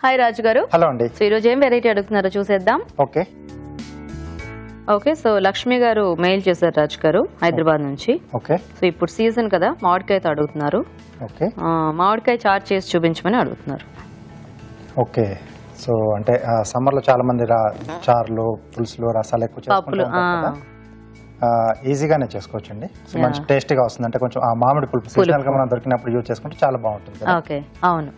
Hi రాజు గారు. Hello అండి. So ఈరోజు ఏం వెరైటీ అడుగుతున్నారో చూసేద్దాం. ఓకే సో లక్ష్మి గారు మెయిల్ చేశారు రాజు గారు హైదరాబాద్ నుంచి. ఓకే సో ఇప్పుడు సీజన్ కదా, మామిడికాయతో అడుగుతున్నారు. ఓకే మామిడికాయ చారు చేసి చూపించమని అడుగుతున్నారు. ఓకే సో అంటే సమ్మర్లో చాలా మంది చారులు, పులుసులు, రసాలు ఎక్కువ చేసుకుంటూ ఉంటారు కదా. ఈజీగానే చేసుకోవచ్చండి. సో మంచి టేస్టీగా వస్తుంది. అంటే కొంచెం ఆ మామిడి పులుపు సీజనల్గా మనం దొరికినప్పుడు యూజ్ చేసుకుంటే చాలా బాగుంటుంది. ఓకే అవును.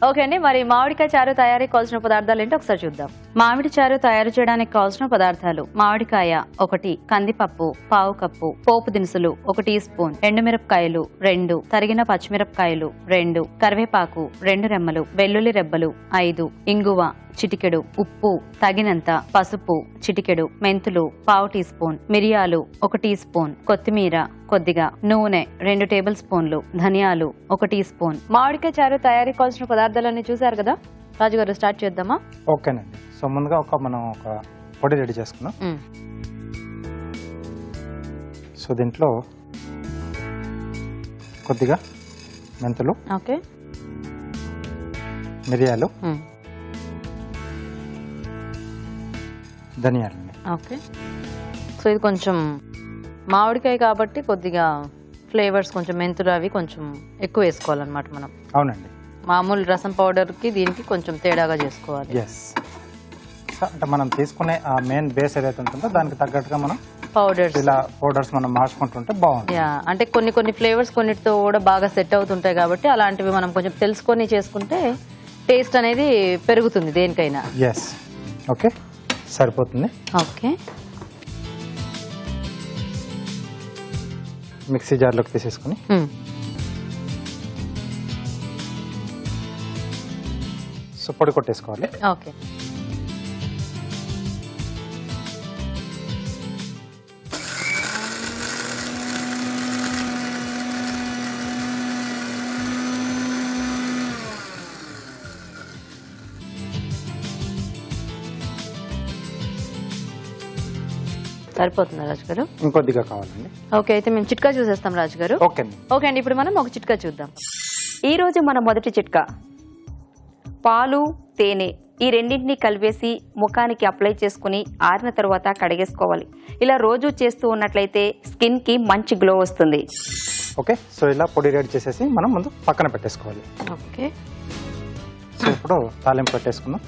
ఓకే అండి, మరి మామిడికాయ చారు తయారీకి కావాల్సిన పదార్థాలు ఏంటో ఒకసారి చూద్దాం. మామిడి చారు తయారు చేయడానికి కావాల్సిన పదార్థాలు: మామిడికాయ 1, కందిపప్పు 1/2 కప్పు, పోపు దినుసులు 1 టీ స్పూన్, ఎండుమిరపకాయలు 2, తరిగిన పచ్చిమిరపకాయలు 2, కరివేపాకు 2 రెమ్మలు, వెల్లుల్లి రెబ్బలు 5, ఇంగువ చిటికెడు, ఉప్పు తగినంత, పసుపు చిటికెడు, మెంతులు 1/2 టీ స్పూన్, మిరియాలు 1 టీ స్పూన్, కొత్తిమీర కొద్దిగా, నూనె 2 టేబుల్ స్పూన్లు, ధనియాలు 1 టీ స్పూన్. మామిడికాయ చారు తయారీ కావాల్సిన పదార్థాలన్నీ చూసారు కదా రాజుగారు, స్టార్ట్ చేద్దామా? ఓకేనండి. సో ముందుగా మనం ఒక పొడి రెడీ చేసుకున్నాం. సో దీంట్లో కొద్దిగా మెంతులు, ఓకే, మిరియాలు, ధనియాలండి. ఓకే సో ఇది కొంచెం మామిడికాయ కాబట్టి కొద్దిగా ఫ్లేవర్స్ కొంచెం మెంతులు అవి కొంచెం ఎక్కువ వేసుకోవాలన్నమాట మనం. అవునండి. మామూలు రసం పౌడర్కి దీనికి కొంచెం తేడాగా చేసుకోవాలి. ఎస్, అంటే మనం తీసుకునే ఆ మెయిన్ బేస్ ఏదైతే ఉంటుందో దానికి తగ్గట్టుగా మనం పౌడర్స్, ఇలా పౌడర్స్ మనం మార్చుకుంటుంటే బాగుంటుంది. అంటే కొన్ని ఫ్లేవర్స్ కొన్నిటితో కూడా బాగా సెట్ అవుతుంటాయి కాబట్టి అలాంటివి మనం కొంచెం తెలుసుకొని చేసుకుంటే టేస్ట్ అనేది పెరుగుతుంది దేనికైనా. ఎస్, ఓకే సరిపోతుంది. ఓకే, మిక్సీ జార్లోకి తీసేసుకుని సో పొడి కొట్టేసుకోవాలి. ఓకే, సరిపోతుందా రాజు గారు? ఇంకొద్దిగా కావాలండి. ఓకే, అయితే మేము చిట్కా చూసేస్తాం రాజు గారు. ఓకే ఓకే అండి, ఇప్పుడు మనం ఒక చిట్కా చూద్దాం. ఈ రోజు మన మొదటి చిట్కా: పాలు, తేనె ఈ రెండింటిని కలిపేసి ముఖానికి అప్లై చేసుకుని ఆరిన తర్వాత కడిగేసుకోవాలి. ఇలా రోజు చేస్తూ ఉన్నట్లయితే స్కిన్ కి మంచి గ్లో వస్తుంది. ఓకే, సో ఇలా పొడి రెడీ చేసేసి మనం ముందు పక్కన పెట్టేసుకోవాలి. ఓకే, సో ఇప్పుడు తాలింపు పెట్టేసుకుందాం.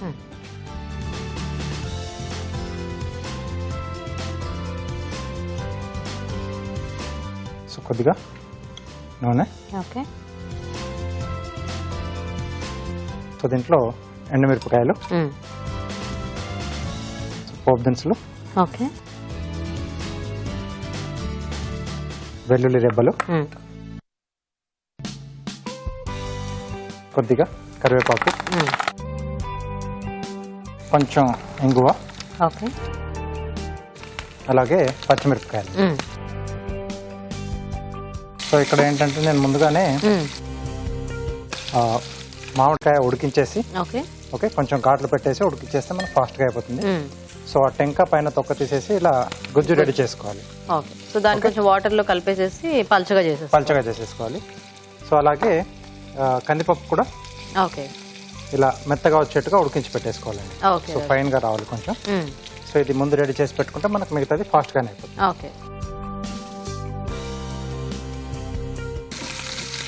సో కొద్దిగా నూనె, ఓకే, సో దీంట్లో ఎండుమిరపకాయలు, పోపు దినుసులు, ఓకే, వెల్లుల్లి రెబ్బలు, కొద్దిగా కరివేపాకు, కొంచెం ఇంగువ, ఓకే, అలాగే పచ్చిమిరపకాయలు. సో ఇక్కడ ఏంటంటే నేను ముందుగానే మామిడికాయ ఉడికించేసి ఓకే కొంచెం ఘాట్లు పెట్టేసి ఉడికించేస్తే మనకు ఫాస్ట్గా అయిపోతుంది. సో ఆ టెంక పైన తొక్క తీసేసి ఇలా గుజ్జు రెడీ చేసుకోవాలి. ఓకే, సో దాన్ని కొంచెం వాటర్లో కలిపేసేసి పల్చగా చేసేసుకోవాలి. సో అలాగే కందిపప్పు కూడా ఓకే ఇలా మెత్తగా వచ్చేట్టుగా ఉడికించి పెట్టేసుకోవాలండి. సో ఫైన్గా రావాలి కొంచెం. సో ఇది ముందు రెడీ చేసి పెట్టుకుంటే మనకు మిగతాది ఫాస్ట్గానే అయిపోతుంది. ఓకే,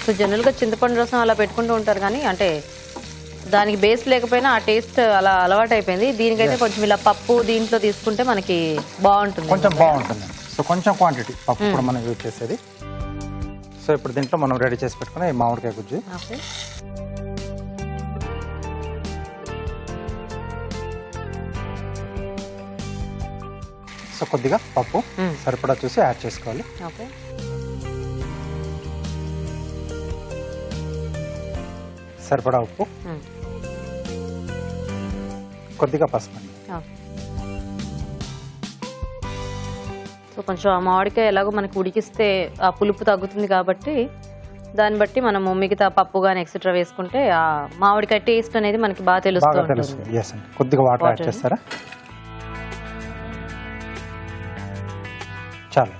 సో జనరల్గా చింతపండు రసం అలా పెట్టుకుంటూ ఉంటారు కానీ అంటే దానికి బేస్ లేకపోయినా ఆ టేస్ట్ అలా అలవాటు అయిపోయింది. దీనికైతే కొంచెం ఇలా పప్పు దీంట్లో తీసుకుంటే మనకి బాగుంటుంది, కొంచెం బాగుంటుంది. సో కొంచెం క్వాంటిటీ పప్పు కూడా మనం యూజ్ చేసేది. సో ఇప్పుడు దీంట్లో మనం రెడీ చేసి పెట్టుకున్న ఈ మామిడికాయ గుజ్జు, సో కొద్దిగా పప్పు సరిపడా చూసి యాడ్ చేసుకోవాలి. ఓకే, సరిపడా ఉప్పు, కొద్దిగా పసుపు. సో కొంచెం ఆ మామిడికాయ ఎలాగో మనకి ఉడికిస్తే ఆ పులుపు తగ్గుతుంది కాబట్టి దాన్ని బట్టి మనము మిగతా పప్పు కానీ ఎక్సెట్రా వేసుకుంటే ఆ మామిడికాయ టేస్ట్ అనేది మనకి బాగా తెలుస్తుంది. కొద్దిగా వాటర్ యాడ్ చేస్తారా? చాలు.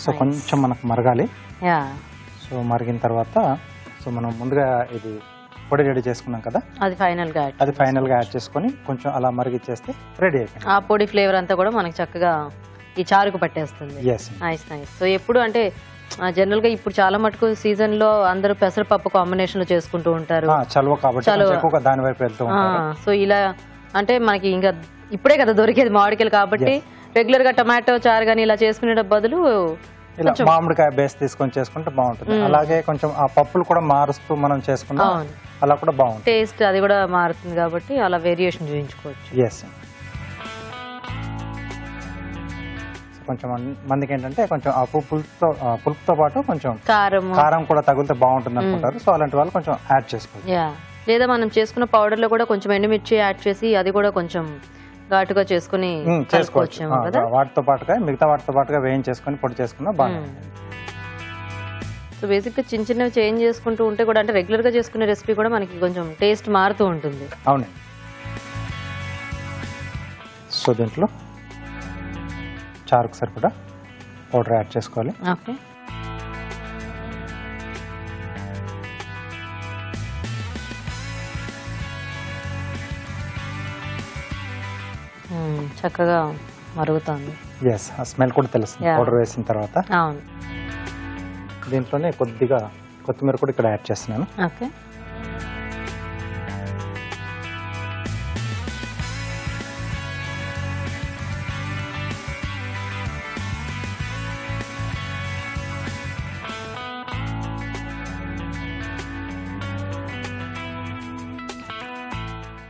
సో కొంచెం మనకు మరగాలి. సో మరిగిన తర్వాత సో మనం ముందుగా ఇది పొడి రెడీ చేసుకున్నాం కదా, అది ఫైనల్ గా అది ఫైనల్ గా యాడ్ చేసుకొని కొంచెం అలా మరిగిచ్చేస్తే రెడీ అయిపోయింది. ఆ పొడి ఫ్లేవర్ అంతా కూడా మనకి చక్కగా ఈ చారుకు పట్టేస్తుంది. ఎస్. Nice nice. సో ఎప్పుడు అంటే జనరల్ గా ఇప్పుడు చాలా మటుకు సీజన్ లో అందరూ పెసరపప్పు కాంబినేషన్ లో చేసుకుంటూ ఉంటారు. చలువ కాబట్టి కొంచెం ఎక్కువగా దాని వైపు వెళ్తూ ఉంటారు. సో ఇలా అంటే మనకి ఇంకా ఇప్పుడే కదా దొరికేది మామిడికాయలు కాబట్టి రెగ్యులర్ గా టమాటో చారు కానీ ఇలా చేసుకునే బదులు ఇలా మామిడికాయ బేస్ తీసుకొని చేసుకుంటే బాగుంటుంది. అలాగే కొంచెం ఆ పప్పులు కూడా మారుస్తూ మనం చేసుకున్నా అలా కూడా బాగుంటుంది. టేస్ట్ అది కూడా మారుతుంది కాబట్టి అలా వేరియేషన్ చూపించుకోవచ్చు. ఎస్. కొంచెం మందికి ఏంటంటే కొంచెం ఆ పులుపుతో పాటు కొంచెం కారం కూడా తగిలితే బాగుంటుంది అనుకుంటారు. సో అలాంటి వాళ్ళు కొంచెం యాడ్ చేసుకోవచ్చు. లేదా మనం చేసుకున్న పౌడర్ లో కూడా కొంచెం ఎండుమిర్చి యాడ్ చేసి అది కూడా కొంచెం ఘాటుగా చేసుకుని చేసుకోవచ్చు. వాటితో పాటుగా మిగతా వాటితో పాటుగా వేయించేసుకొని పొడి చేసుకున్నా బాగుంటుంది. సో బేసిక్ గా చిన్న చిన్నవి చేంజ్ చేసుకుంటూ ఉంటే కూడా అంటే రెగ్యులర్ గా చేసుకునే రెసిపీ కూడా మనకి కొంచెం టేస్ట్ మారుతూ ఉంటుంది. అవునండి. సో దీంట్లో చారుకు సరిపడా పౌడర్ యాడ్ చేసుకోవాలి. ఓకే. చక్కగా మరుగుతుంది. ఎస్. ఆ స్మెల్ కూడా తెలుస్తుంది పౌడర్ వేసిన తర్వాత. అవును. దీంట్లోనే కొద్దిగా కొత్తిమీర కూడా ఇక్కడ యాడ్ చేస్తున్నాను. ఓకే.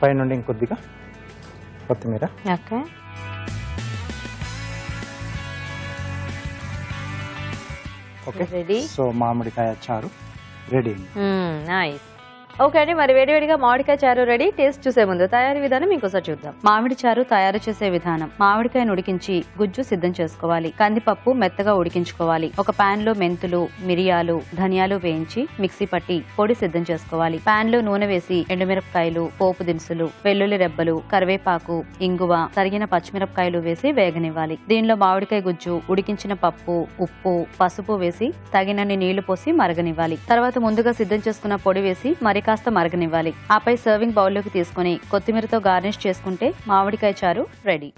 పై నుండి ఇంకొద్దిగా కొత్తిమీర. ఓకే. ఓకే. రెడీ. సో మామిడికాయ చారు రెడీ. నైస్. ఓకే అండి, మరి వేడివేడిగా మామిడికాయ చారు రెడీ. టేస్ట్ చూసే ముందు తయారీ విధానం ఇంకోసారి చూద్దాం. మామిడి చారు తయారు చేసే విధానం: మామిడికాయను ఉడికించి గుజ్జు సిద్ధం చేసుకోవాలి. కందిపప్పు మెత్తగా ఉడికించుకోవాలి. ఒక పాన్ లో మెంతులు, మిరియాలు, ధనియాలు వేయించి మిక్సీ పట్టి పొడి సిద్ధం చేసుకోవాలి. పాన్ లో నూనె వేసి ఎండుమిరపకాయలు, పోపు దినుసులు, వెల్లుల్లి రెబ్బలు, కరివేపాకు, ఇంగువ, తరిగిన పచ్చిమిరపకాయలు వేసి వేగనివ్వాలి. దీనిలో మామిడికాయ గుజ్జు, ఉడికించిన పప్పు, ఉప్పు, పసుపు వేసి తగినన్ని నీళ్లు పోసి మరగనివ్వాలి. తర్వాత ముందుగా సిద్ధం చేసుకున్న పొడి వేసి మరి కాస్త మరగనివ్వాలి. ఆపై సర్వింగ్ బౌల్లోకి తీసుకుని కొత్తిమీరతో గార్నిష్ చేసుకుంటే మామిడికాయ చారు రెడీ.